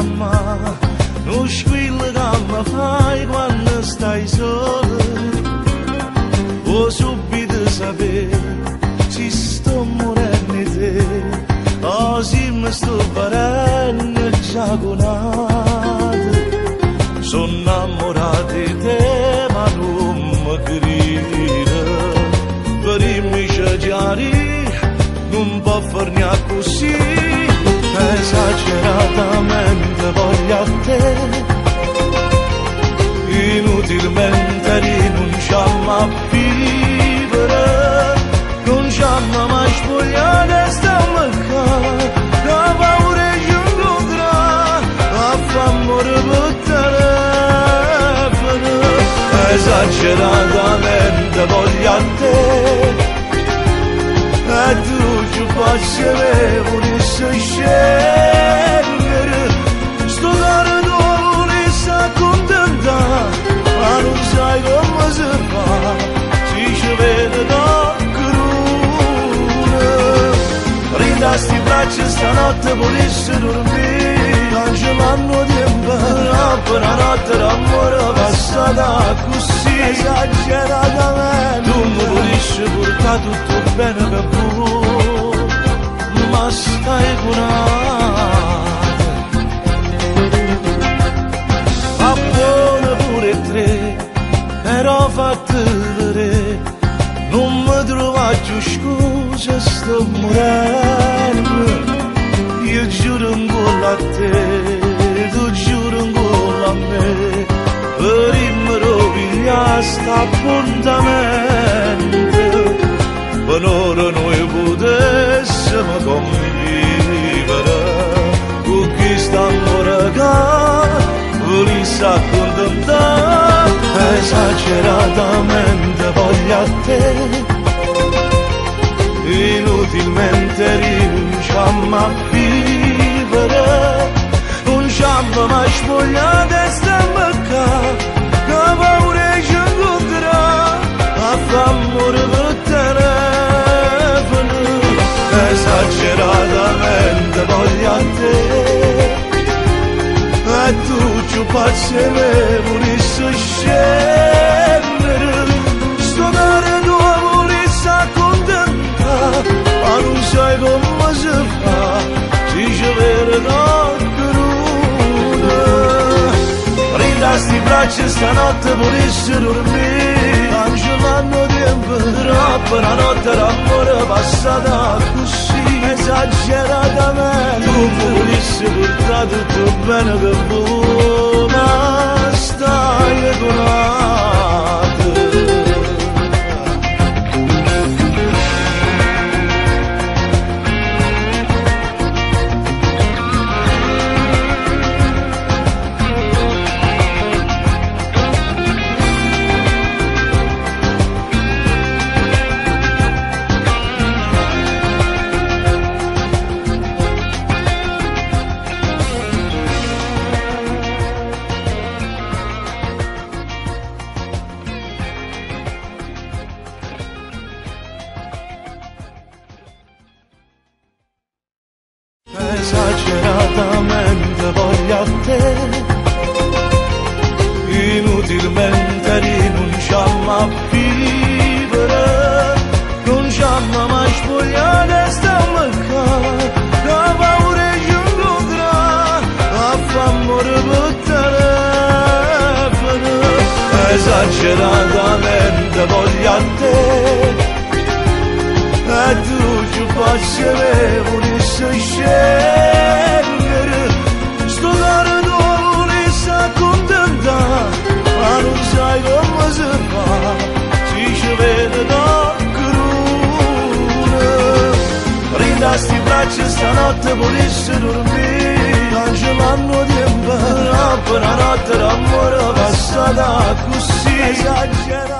mamma, non squillo che mi fai quando stai sola. Vuoi subito sapere se sto morendo di te, o se mi sto facendo giaconato. Sono innamorato di te ma non mi crede, per i miei giari non può farne così, esageratamente voglio a te, inutilmente rinunciamo a vivere, non ci hanno mai spogliato e stiamo qua, la paura ci incontra, a famore per telefono, esageratamente voglio a te, e tu ci passi me volessi scendere, sto cuore tuo volessi accontentare, ma non sai come si fa, si ci vede da cruna. Rinda sti braccia stanotte volessi dormire, cancellando tempo, per la notte l'amore passata così, esageratamente. Tu mi volessi portare tutto bene per voi, ma stai curata, ma buona pure tre, però fatti vedere, non mi trova più scusa, sto morendo, io giuro ancora a te, tu giuro ancora a me, per il mio roviglia sta appuntamento. Per ora noi potessimo convivere con chi sta ancora qua, volessi accontentare, esageratamente voglio a te, inutilmente rinunciamo a vivere, non ci hanno mai spogliato e stiamo qua, la paura ci incontra, a famore per telefono, esageratamente voglio a te, e tu ci passi me volessi scendere, sto cuore tuo volessi accontentare, ma non sai come si fa, si ci vede da cruna. Rinda sti braccia stanotte volessi dormire, cancellando tempo, troppo la notte l'amore passata così, esageratamente. Tu mi volessi portare tutto bene per voi, ma stai curata. Esageratamente voglio a te, inutilmente rinunciamo a vivere, non ci hanno mai spogliato e stiamo qua, la paura ci incontra, a famore per telefono, esageratamente voglio a te, e tu ci passi me volessi scendere, sto cuore tuo volessi accontentare, ma non sai come si fa, si ci vede da cruna. Rinda sti braccia stanotte volessi dormire, cancellando tempo, per la notte l'amore passata così, esagerato.